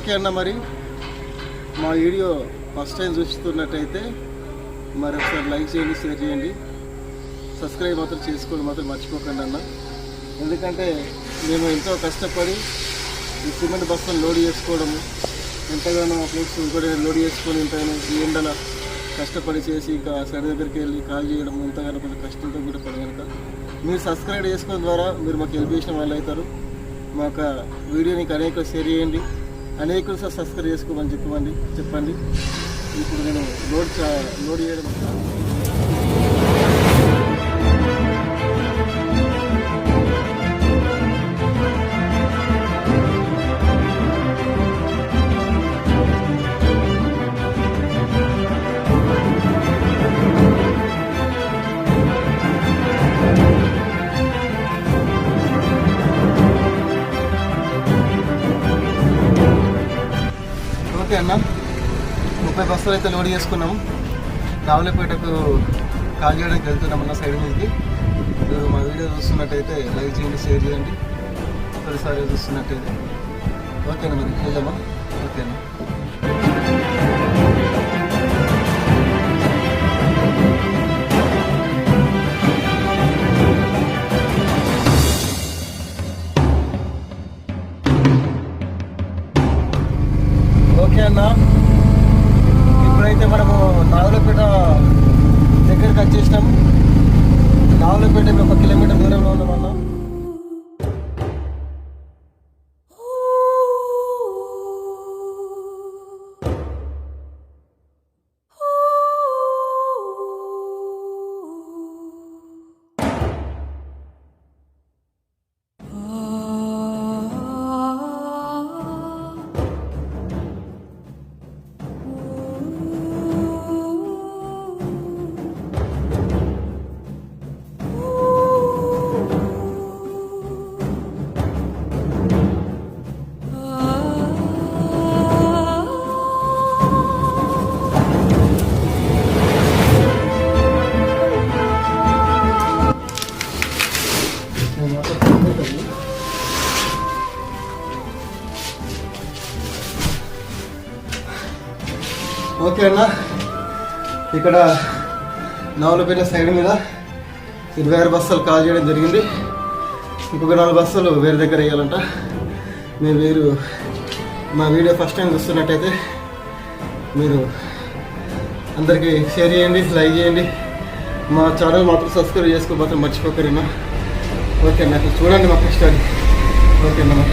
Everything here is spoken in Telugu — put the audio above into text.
ఓకే అన్న, మరి మా వీడియో ఫస్ట్ టైం చూస్తున్నట్టయితే మరి ఒకసారి లైక్ చేయండి, షేర్ చేయండి, సబ్స్క్రైబ్ మాత్రం చేసుకోవడం మాత్రం మర్చిపోకండి అన్న. ఎందుకంటే మేము ఎంతో కష్టపడి ఈ సిమెంట్ బస్తాను లోడ్ చేసుకోవడము, ఎంతగానో ఫ్లెక్స్ కూడా లోడ్ చేసుకొని ఎంతగానో ఈ ఎండల కష్టపడి చేసి ఇంకా సరి దగ్గరికి వెళ్ళి కాల్ చేయడం ఎంతగానో కొంచెం కష్టంతో కూడా పడి కనుక మీరు సబ్స్క్రైబ్ చేసుకోవడం ద్వారా మీరు మాకు హెల్ప్ చేసిన వాళ్ళు అవుతారు. మా యొక్క వీడియోని అనేక షేర్ చేయండి, అనేకులు సబ్స్క్రైబ్ చేసుకోమని చెప్పండి. ఇప్పుడు నేను లోడ్ చేయడం ఓకే అన్న. 30 బస్తాలు అయితే లోడ్ చేసుకున్నాము. రావులపేటకు కాల్ చేయడానికి వెళ్తున్నాం అన్న సైడ్ మీదకి. మీరు మా వీడియో చూస్తున్నట్టయితే లైక్ చేయండి, షేర్ చేయండి, ఒకసారి చూస్తున్నట్టయితే. ఓకేనా, మరి వెళ్దామా? ఓకేనా. ఓకే అన్న, ఇప్పుడైతే మనము రావులపేట దగ్గరికి వచ్చేసినాం. రావులపేట 1 కిలోమీటర్ దూరంలో ఉన్నామన్నా. ఓకే అన్న, ఇక్కడ రావులపేట సైడ్ మీద 26 బస్తాలు కాల్ చేయడం జరిగింది. ఇంకొక 4 బస్తాలు వేరే దగ్గర వేయాలంట. మీరు మా వీడియో ఫస్ట్ టైం చూస్తున్నట్టయితే మీరు అందరికీ షేర్ చేయండి, లైక్ చేయండి, మా ఛానల్ మాత్రం సబ్స్క్రైబ్ చేసుకోకపోతే మర్చిపోకరేనా. ఓకే అన్న, చూడండి మా కష్టాన్ని. ఓకే అన్న.